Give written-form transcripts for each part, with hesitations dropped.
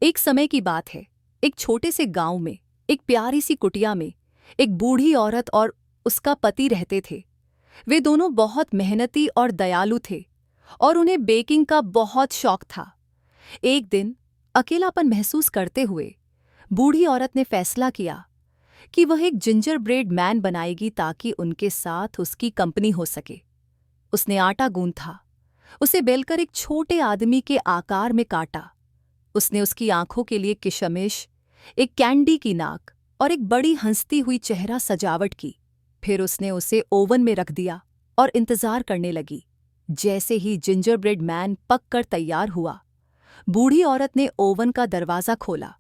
एक समय की बात है। एक छोटे से गांव में एक प्यारी सी कुटिया में एक बूढ़ी औरत और उसका पति रहते थे। वे दोनों बहुत मेहनती और दयालु थे और उन्हें बेकिंग का बहुत शौक था। एक दिन अकेलापन महसूस करते हुए बूढ़ी औरत ने फैसला किया कि वह एक जिंजर ब्रेड मैन बनाएगी ताकि उनके साथ उसकी कंपनी हो सके। उसने आटा गूंथा, उसे बेलकर एक छोटे आदमी के आकार में काटा। उसने उसकी आंखों के लिए किशमिश, एक कैंडी की नाक और एक बड़ी हंसती हुई चेहरा सजावट की। फिर उसने उसे ओवन में रख दिया और इंतजार करने लगी। जैसे ही जिंजर ब्रेड मैन पक कर तैयार हुआ, बूढ़ी औरत ने ओवन का दरवाज़ा खोला।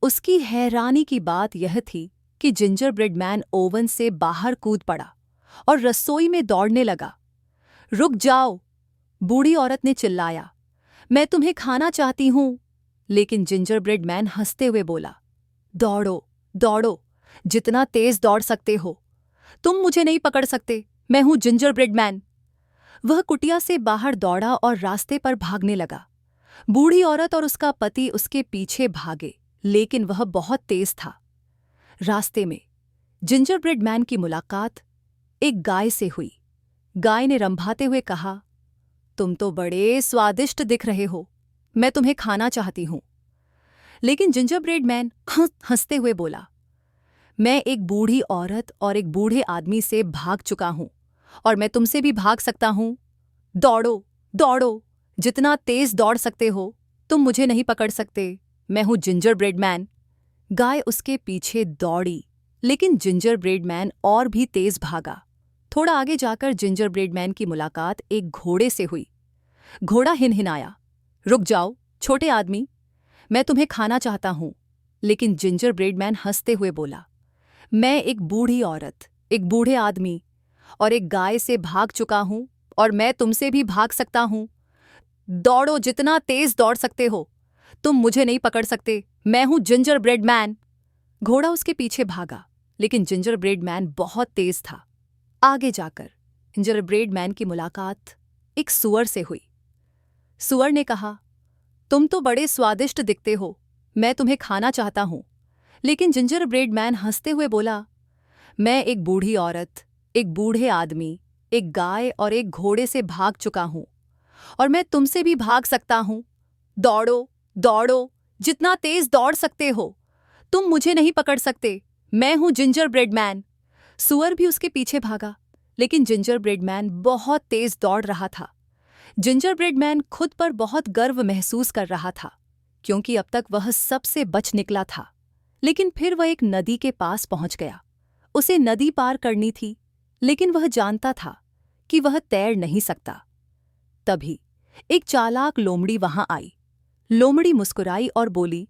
उसकी हैरानी की बात यह थी कि जिंजर ब्रेड मैन ओवन से बाहर कूद पड़ा और रसोई में दौड़ने लगा। रुक जाओ! बूढ़ी औरत ने चिल्लाया, मैं तुम्हें खाना चाहती हूँ। लेकिन जिंजर ब्रेड मैन हंसते हुए बोला, दौड़ो दौड़ो, जितना तेज दौड़ सकते हो। तुम मुझे नहीं पकड़ सकते, मैं हूं जिंजर ब्रेड मैन। वह कुटिया से बाहर दौड़ा और रास्ते पर भागने लगा। बूढ़ी औरत और उसका पति उसके पीछे भागे, लेकिन वह बहुत तेज था। रास्ते में जिंजर ब्रेड मैन की मुलाकात एक गाय से हुई। गाय ने रंभाते हुए कहा, तुम तो बड़े स्वादिष्ट दिख रहे हो, मैं तुम्हें खाना चाहती हूं। लेकिन जिंजर ब्रेड मैन हंसते हुए बोला, मैं एक बूढ़ी औरत और एक बूढ़े आदमी से भाग चुका हूं और मैं तुमसे भी भाग सकता हूं। दौड़ो दौड़ो, जितना तेज दौड़ सकते हो। तुम मुझे नहीं पकड़ सकते, मैं हूं जिंजर ब्रेड मैन। गाय उसके पीछे दौड़ी, लेकिन जिंजर ब्रेड मैन और भी तेज भागा। थोड़ा आगे जाकर जिंजर ब्रेड मैन की मुलाकात एक घोड़े से हुई। घोड़ा हिनहिनाया, रुक जाओ छोटे आदमी, मैं तुम्हें खाना चाहता हूं। लेकिन जिंजर ब्रेड मैन हंसते हुए बोला, मैं एक बूढ़ी औरत, एक बूढ़े आदमी और एक गाय से भाग चुका हूं और मैं तुमसे भी भाग सकता हूं। दौड़ो, जितना तेज दौड़ सकते हो। तुम मुझे नहीं पकड़ सकते, मैं हूं जिंजर ब्रेड मैन। घोड़ा उसके पीछे भागा, लेकिन जिंजर ब्रेड मैन बहुत तेज था। आगे जाकर जिंजर ब्रेड मैन की मुलाकात एक सूअर से हुई। सूअर ने कहा, तुम तो बड़े स्वादिष्ट दिखते हो, मैं तुम्हें खाना चाहता हूं। लेकिन जिंजर ब्रेड मैन हंसते हुए बोला, मैं एक बूढ़ी औरत, एक बूढ़े आदमी, एक गाय और एक घोड़े से भाग चुका हूं और मैं तुमसे भी भाग सकता हूं। दौड़ो दौड़ो, जितना तेज दौड़ सकते हो। तुम मुझे नहीं पकड़ सकते, मैं हूं जिंजर ब्रेड मैन। सूअर भी उसके पीछे भागा, लेकिन जिंजर ब्रेड मैन बहुत तेज दौड़ रहा था। जिंजर ब्रेड मैन खुद पर बहुत गर्व महसूस कर रहा था, क्योंकि अब तक वह सबसे बच निकला था। लेकिन फिर वह एक नदी के पास पहुंच गया। उसे नदी पार करनी थी, लेकिन वह जानता था कि वह तैर नहीं सकता। तभी एक चालाक लोमड़ी वहां आई। लोमड़ी मुस्कुराई और बोली,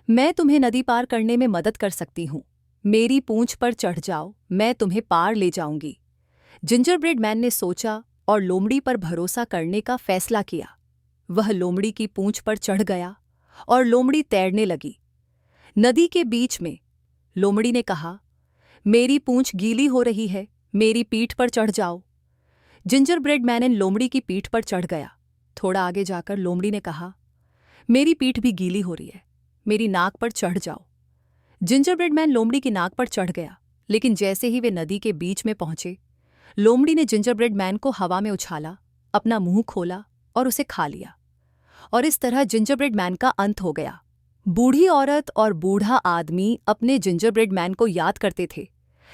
मैं तुम्हें नदी पार करने में मदद कर सकती हूँ। मेरी पूंछ पर चढ़ जाओ, मैं तुम्हें पार ले जाऊंगी। जिंजर ब्रेड मैन ने सोचा और लोमड़ी पर भरोसा करने का फैसला किया। वह लोमड़ी की पूंछ पर चढ़ गया और लोमड़ी तैरने लगी। नदी के बीच में लोमड़ी ने कहा, मेरी पूंछ गीली हो रही है, मेरी पीठ पर चढ़ जाओ। जिंजर ब्रेड मैन लोमड़ी की पीठ पर चढ़ गया। थोड़ा आगे जाकर लोमड़ी ने कहा, मेरी पीठ भी गीली हो रही है, मेरी नाक पर चढ़ जाओ। जिंजर ब्रेड मैन लोमड़ी की नाक पर चढ़ गया, लेकिन जैसे ही वे नदी के बीच में पहुंचे, लोमड़ी ने जिंजर ब्रेड मैन को हवा में उछाला, अपना मुंह खोला और उसे खा लिया। और इस तरह जिंजर ब्रेड मैन का अंत हो गया। बूढ़ी औरत और बूढ़ा आदमी अपने जिंजर ब्रेड मैन को याद करते थे,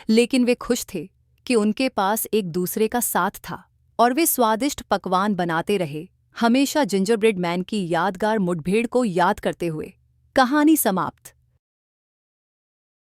लेकिन वे खुश थे कि उनके पास एक दूसरे का साथ था और वे स्वादिष्ट पकवान बनाते रहे, हमेशा जिंजर ब्रेड मैन की यादगार मुठभेड़ को याद करते हुए। कहानी समाप्त।